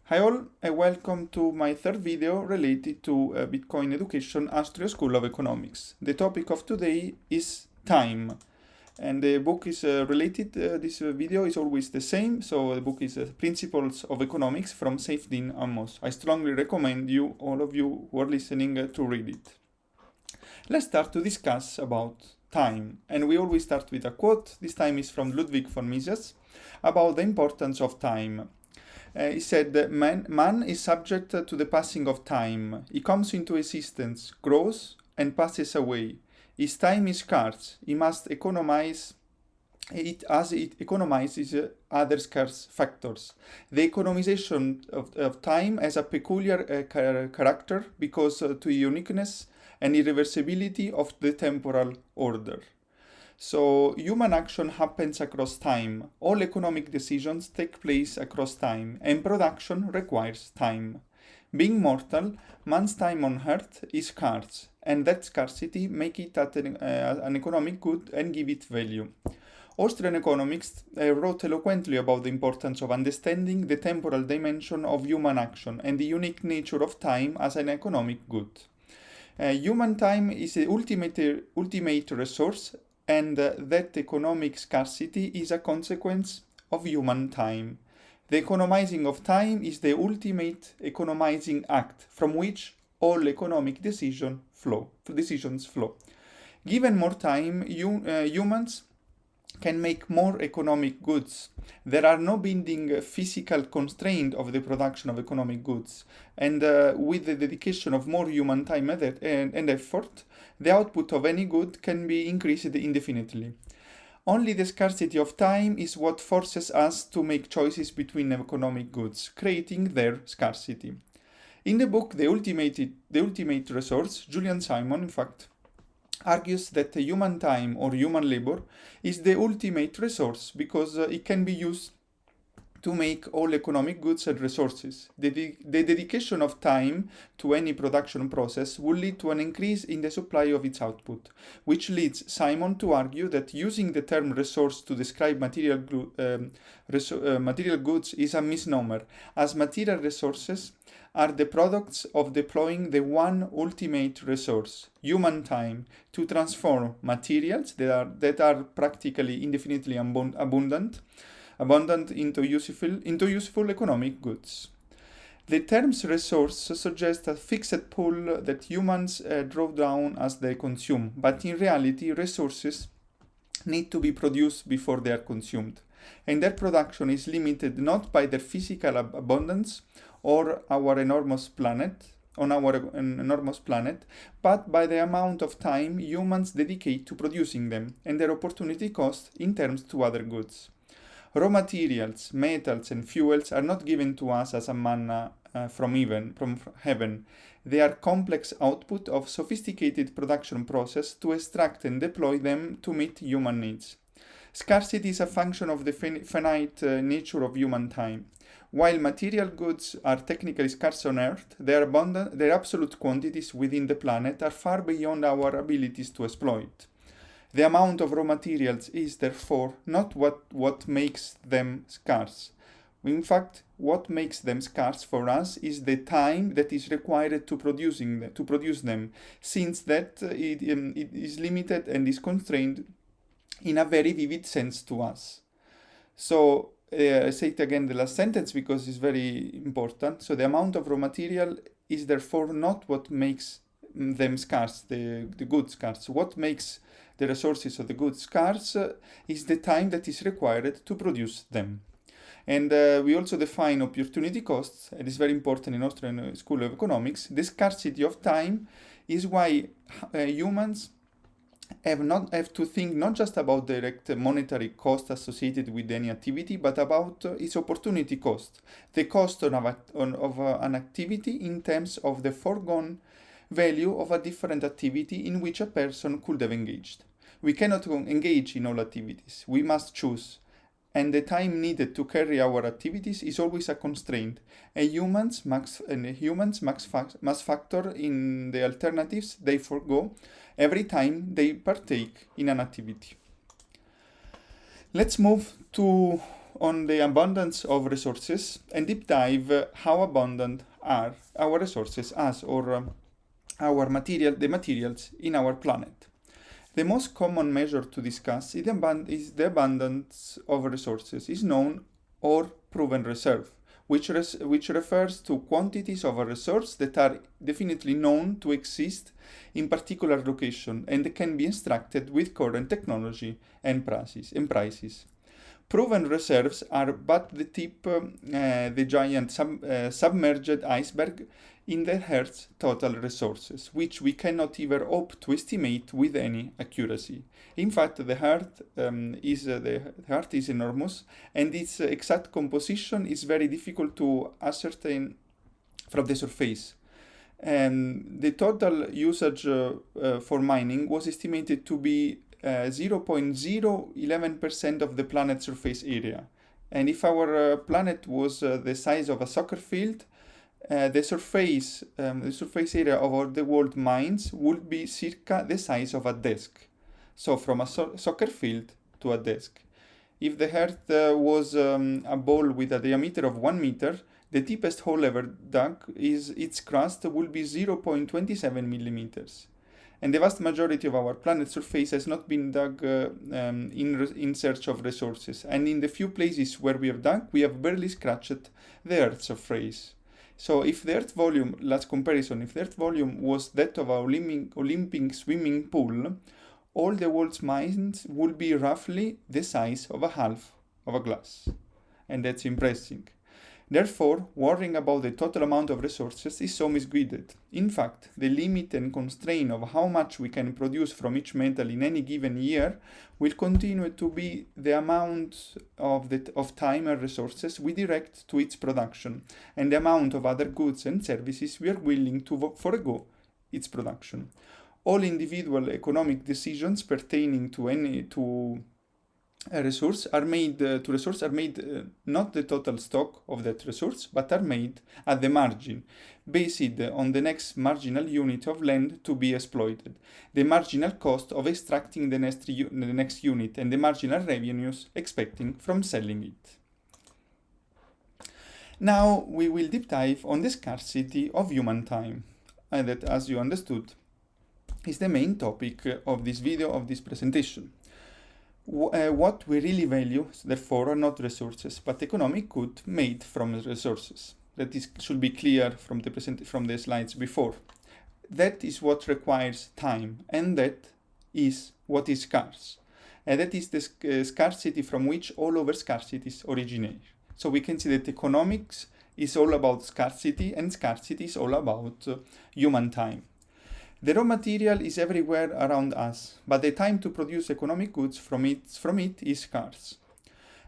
Hi all, and welcome to my third video related to Bitcoin education, Austrian School of Economics. The topic of today is time, and the book is related. This video is always the same, so the book is Principles of Economics from Safedin Amos. I strongly recommend you, all of you who are listening, to read it. Let's start to discuss about time, and we always start with a quote. This time is from Ludwig von Mises about the importance of time. He said that man is subject to the passing of time. He comes into existence, grows, and passes away. His time is scarce. He must economize it as it economizes other scarce factors. The economization of time has a peculiar character because to uniqueness and irreversibility of the temporal order. So human action happens across time. All economic decisions take place across time, and production requires time. Being mortal, man's time on earth is scarce, and that scarcity make it an economic good and give it value. Austrian economists wrote eloquently about the importance of understanding the temporal dimension of human action and the unique nature of time as an economic good. Human time is the ultimate resource, and that economic scarcity is a consequence of human time. The economizing of time is the ultimate economizing act from which all economic decisions flow. Given more time, humans can make more economic goods. There are no binding physical constraint of the production of economic goods, and with the dedication of more human time and effort, the output of any good can be increased indefinitely. Only the scarcity of time is what forces us to make choices between economic goods, creating their scarcity. In the book The Ultimate Resource, Julian Simon, in fact, argues that human time or human labor is the ultimate resource because it can be used to make all economic goods and resources. The dedication of time to any production process will lead to an increase in the supply of its output, which leads Simon to argue that using the term resource to describe material goods is a misnomer, as material resources are the products of deploying the one ultimate resource, human time, to transform materials that are practically indefinitely abundant into useful economic goods. The term's resource suggests a fixed pool that humans draw down as they consume, but in reality resources need to be produced before they are consumed, and their production is limited not by their physical abundance or our enormous planet, but by the amount of time humans dedicate to producing them and their opportunity cost in terms to other goods. Raw materials, metals, and fuels are not given to us as a manna from heaven. They are complex output of sophisticated production process to extract and deploy them to meet human needs. Scarcity is a function of the finite nature of human time. While material goods are technically scarce on Earth, their absolute quantities within the planet are far beyond our abilities to exploit. The amount of raw materials is therefore not what makes them scarce. In fact, what makes them scarce for us is the time that is required to produce them, since that it is limited and is constrained in a very vivid sense to us. So I say it again, the last sentence, because it's very important. So the amount of raw material is therefore not what makes them scarce, the goods scarce. What makes the resources of the goods scarce is the time that is required to produce them. And we also define opportunity costs, and it's very important in Austrian School of Economics. The scarcity of time is why humans have to think not just about direct monetary cost associated with any activity, but about its opportunity cost, the cost of an activity in terms of the foregone value of a different activity in which a person could have engaged. We cannot engage in all activities. We must choose. And the time needed to carry our activities is always a constraint, and humans must factor in the alternatives they forego every time they partake in an activity. Let's move to on the abundance of resources and deep dive how abundant are our resources the materials in our planet. The most common measure to discuss is the abundance of resources, is known or proven reserve, which refers to quantities of a resource that are definitely known to exist in particular location and can be extracted with current technology and prices. Proven reserves are but the tip, the giant submerged iceberg in the Earth's total resources, which we cannot even hope to estimate with any accuracy. In fact, the Earth is enormous, and its exact composition is very difficult to ascertain from the surface. The total usage for mining was estimated to be 0.011% of the planet's surface area. And if our planet was the size of a soccer field, the surface area of all the world mines would be circa the size of a desk. So from a soccer field to a desk. If the Earth was a ball with a diameter of 1 meter, the deepest hole ever dug its crust will be 0.27 millimeters. And the vast majority of our planet's surface has not been dug in search of resources. And in the few places where we have dug, we have barely scratched the Earth's surface. So if the Earth volume, last comparison, if the Earth volume was that of an Olympic swimming pool, all the world's mines would be roughly the size of a half of a glass. And that's impressive. Therefore, worrying about the total amount of resources is so misguided. In fact, the limit and constraint of how much we can produce from each metal in any given year will continue to be the amount of time and resources we direct to its production, and the amount of other goods and services we are willing to forego its production. All individual economic decisions pertaining to a resource are made not the total stock of that resource, but are made at the margin, based on the next marginal unit of land to be exploited, the marginal cost of extracting the next unit, and the marginal revenues expecting from selling it. Now we will deep dive on the scarcity of human time, and that, as you understood, is the main topic of this video, of this presentation. What we really value, therefore, are not resources, but economic good made from resources. That should be clear from the slides before. That is what requires time, and that is what is scarce. And that is the scarcity from which all other scarcities originate. So we can see that economics is all about scarcity, and scarcity is all about human time. The raw material is everywhere around us, but the time to produce economic goods from it is scarce.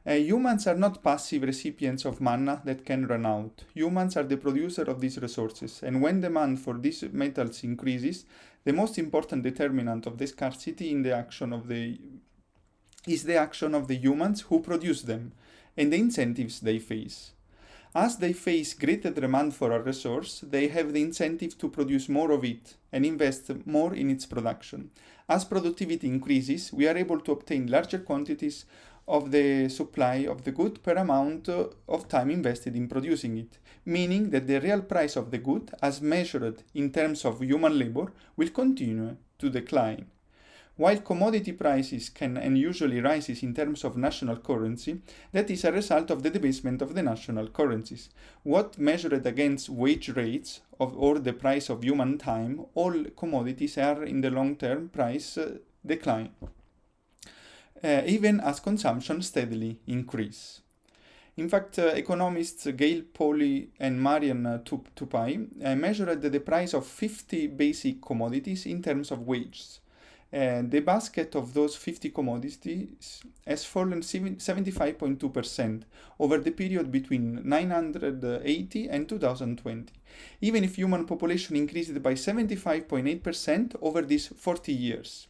Humans are not passive recipients of manna that can run out. Humans are the producer of these resources, and when demand for these metals increases, the most important determinant of the scarcity is the action of the humans who produce them, and the incentives they face. As they face greater demand for a resource, they have the incentive to produce more of it and invest more in its production. As productivity increases, we are able to obtain larger quantities of the supply of the good per amount of time invested in producing it, meaning that the real price of the good, as measured in terms of human labor, will continue to decline. While commodity prices can and usually rises in terms of national currency, that is a result of the debasement of the national currencies. What measured against wage rates or the price of human time, all commodities are in the long-term price decline, even as consumption steadily increase. In fact, economists Gail Pauly and Marian Tupai measured the price of 50 basic commodities in terms of wages. The basket of those 50 commodities has fallen 75.2% over the period between 980 and 2020, even if human population increased by 75.8% over these 40 years.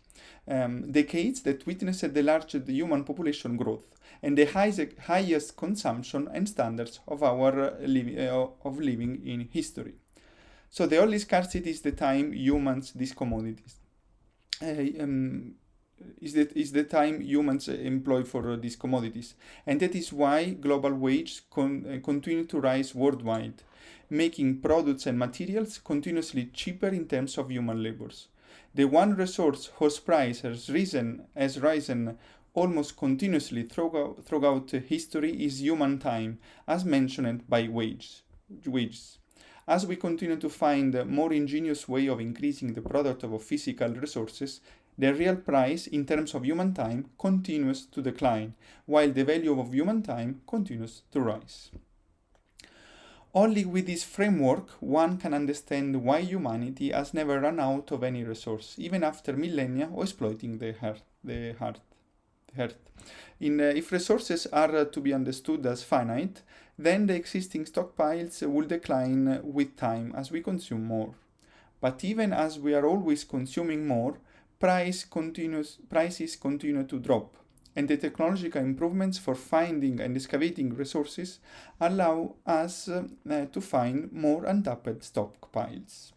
Decades that witnessed the largest human population growth and the highest consumption and standards of our living in history. So the only scarcity is the time humans these commodities. is the time humans employ for these commodities, and that is why global wages continue to rise worldwide, making products and materials continuously cheaper in terms of human labors. The one resource whose price has risen almost continuously throughout history is human time, as mentioned by wages. As we continue to find a more ingenious way of increasing the product of physical resources, the real price in terms of human time continues to decline, while the value of human time continues to rise. Only with this framework one can understand why humanity has never run out of any resource, even after millennia of exploiting the earth. If resources are to be understood as finite, then the existing stockpiles will decline with time as we consume more. But even as we are always consuming more, prices continue to drop, and the technological improvements for finding and excavating resources allow us to find more untapped stockpiles.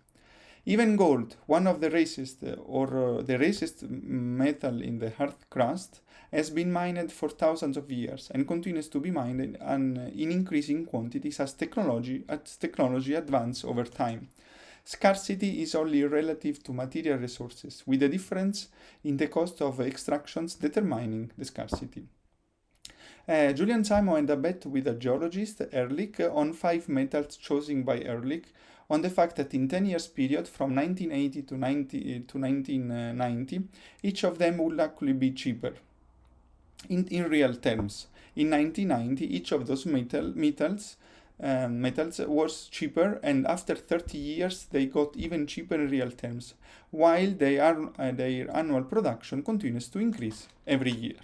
Even gold, one of the rarest the rarest metal in the earth crust, has been mined for thousands of years and continues to be mined in increasing quantities as technology advances over time. Scarcity is only relative to material resources, with a difference in the cost of extractions determining the scarcity. Julian Simon had a bet with a geologist, Ehrlich, on 5 metals chosen by Ehrlich, on the fact that in 10 years period from 1980 to 1990, each of them would likely be cheaper. In real terms, in 1990, each of those metals was cheaper, and after 30 years they got even cheaper in real terms, while their annual production continues to increase every year.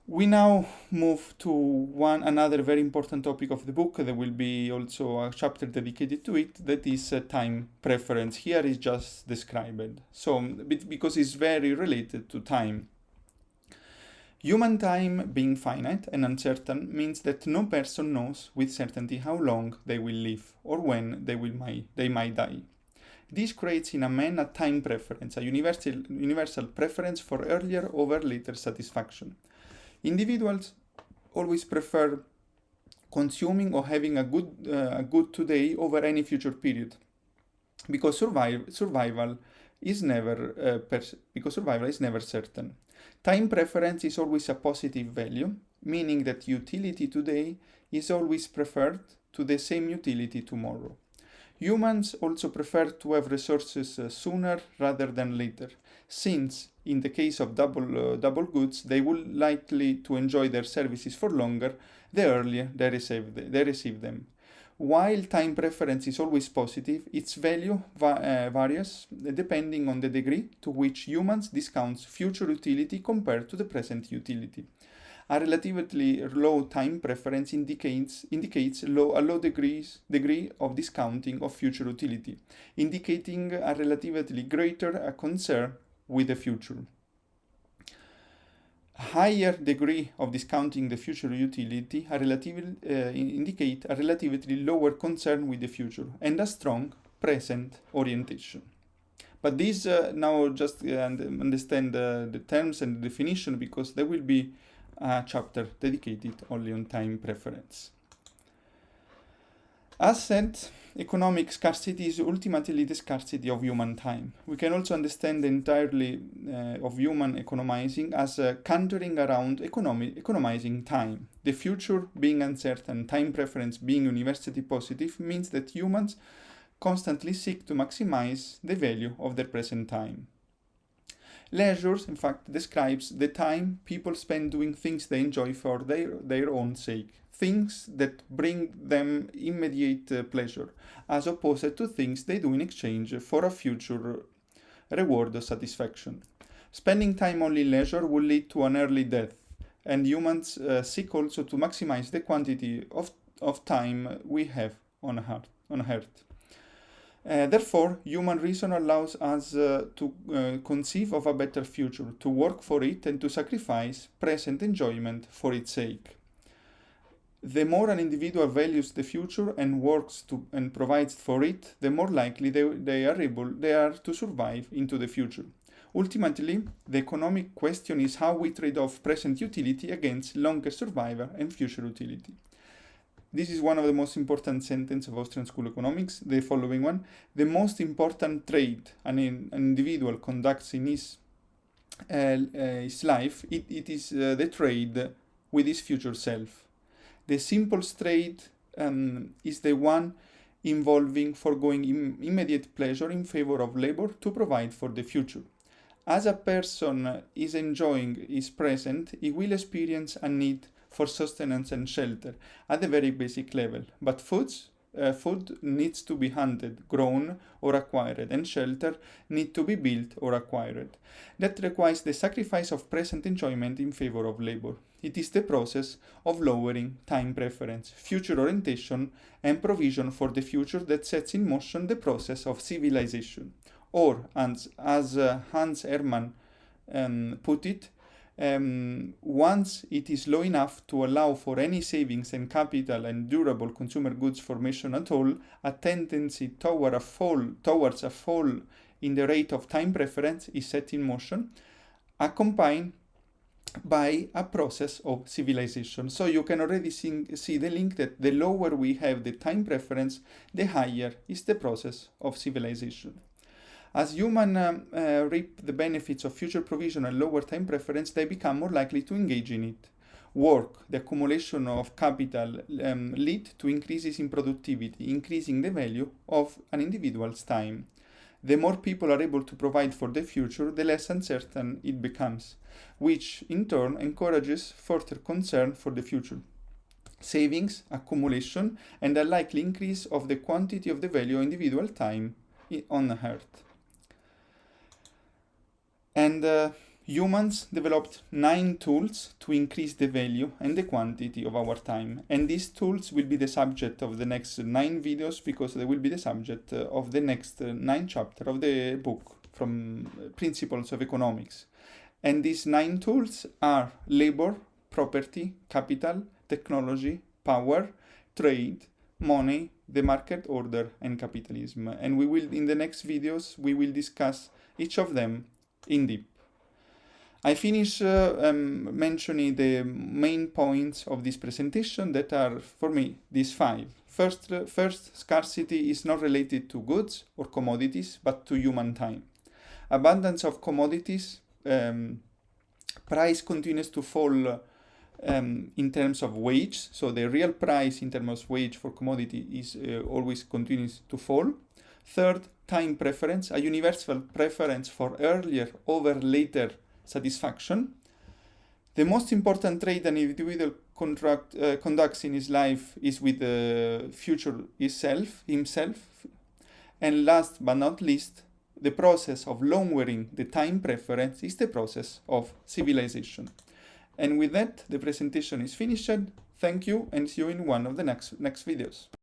We now move to another very important topic of the book. There will be also a chapter dedicated to it, that is time preference. Here is just described, so because it's very related to time. Human time being finite and uncertain means that no person knows with certainty how long they will live or when they might die. This creates in a man a time preference, a universal preference for earlier over later satisfaction. Individuals always prefer consuming or having a good today over any future period, because survival is never certain. Time preference is always a positive value, meaning that utility today is always preferred to the same utility tomorrow. Humans also prefer to have resources sooner rather than later, since in the case of double goods, they will likely to enjoy their services for longer the earlier they receive them. While time preference is always positive, its value varies depending on the degree to which humans discount future utility compared to the present utility. A relatively low time preference indicates a low degree of discounting of future utility, indicating a relatively greater concern with the future. A higher degree of discounting the future utility indicate a relatively lower concern with the future and a strong present orientation. But this now just understand the terms and the definition, because there will be a chapter dedicated only on time preference. As said, economic scarcity is ultimately the scarcity of human time. We can also understand entirely of human economizing as cantering around economizing time. The future being uncertain, time preference being universally positive, means that humans constantly seek to maximize the value of their present time. Leisure, in fact, describes the time people spend doing things they enjoy for their own sake, things that bring them immediate pleasure, as opposed to things they do in exchange for a future reward or satisfaction. Spending time only in leisure will lead to an early death, and humans seek also to maximize the quantity of time we have on Earth. Therefore, human reason allows us to conceive of a better future, to work for it, and to sacrifice present enjoyment for its sake. The more an individual values the future and works and provides for it, the more likely they are to survive into the future. Ultimately, the economic question is how we trade off present utility against longer survival and future utility. This is one of the most important sentences of Austrian school economics, the following one. The most important trade an individual conducts in his life, it is the trade with his future self. The simplest trade is the one involving foregoing immediate pleasure in favor of labor to provide for the future. As a person is enjoying his present, he will experience a need for sustenance and shelter at a very basic level. But food needs to be hunted, grown, or acquired, and shelter needs to be built or acquired. That requires the sacrifice of present enjoyment in favor of labor. It is the process of lowering time preference, future orientation, and provision for the future that sets in motion the process of civilization. Or, as Hans Hermann put it, once it is low enough to allow for any savings and capital and durable consumer goods formation at all, a tendency towards a fall in the rate of time preference is set in motion, accompanied by a process of civilization. So you can already see the link that the lower we have the time preference, the higher is the process of civilization. As humans reap the benefits of future provision and lower time preference, they become more likely to engage in it. Work, the accumulation of capital, lead to increases in productivity, increasing the value of an individual's time. The more people are able to provide for the future, the less uncertain it becomes, which in turn encourages further concern for the future. Savings, accumulation, and a likely increase of the quantity of the value of individual time on Earth. And humans developed 9 tools to increase the value and the quantity of our time. And these tools will be the subject of the next 9 videos, because they will be the subject of the next 9 chapters of the book from Principles of Economics. And these 9 tools are labor, property, capital, technology, power, trade, money, the market order, and capitalism. And we will, in the next videos, we will discuss each of them in deep. I finish mentioning the main points of this presentation that are, for me, these 5. First, scarcity is not related to goods or commodities, but to human time. Abundance of commodities, price continues to fall in terms of wage, so the real price in terms of wage for commodity is always continues to fall. Third, time preference, a universal preference for earlier over later satisfaction. The most important trade an individual conducts in his life is with the future himself. And last but not least, the process of lowering the time preference is the process of civilization. And with that, the presentation is finished. Thank you, and see you in one of the next videos.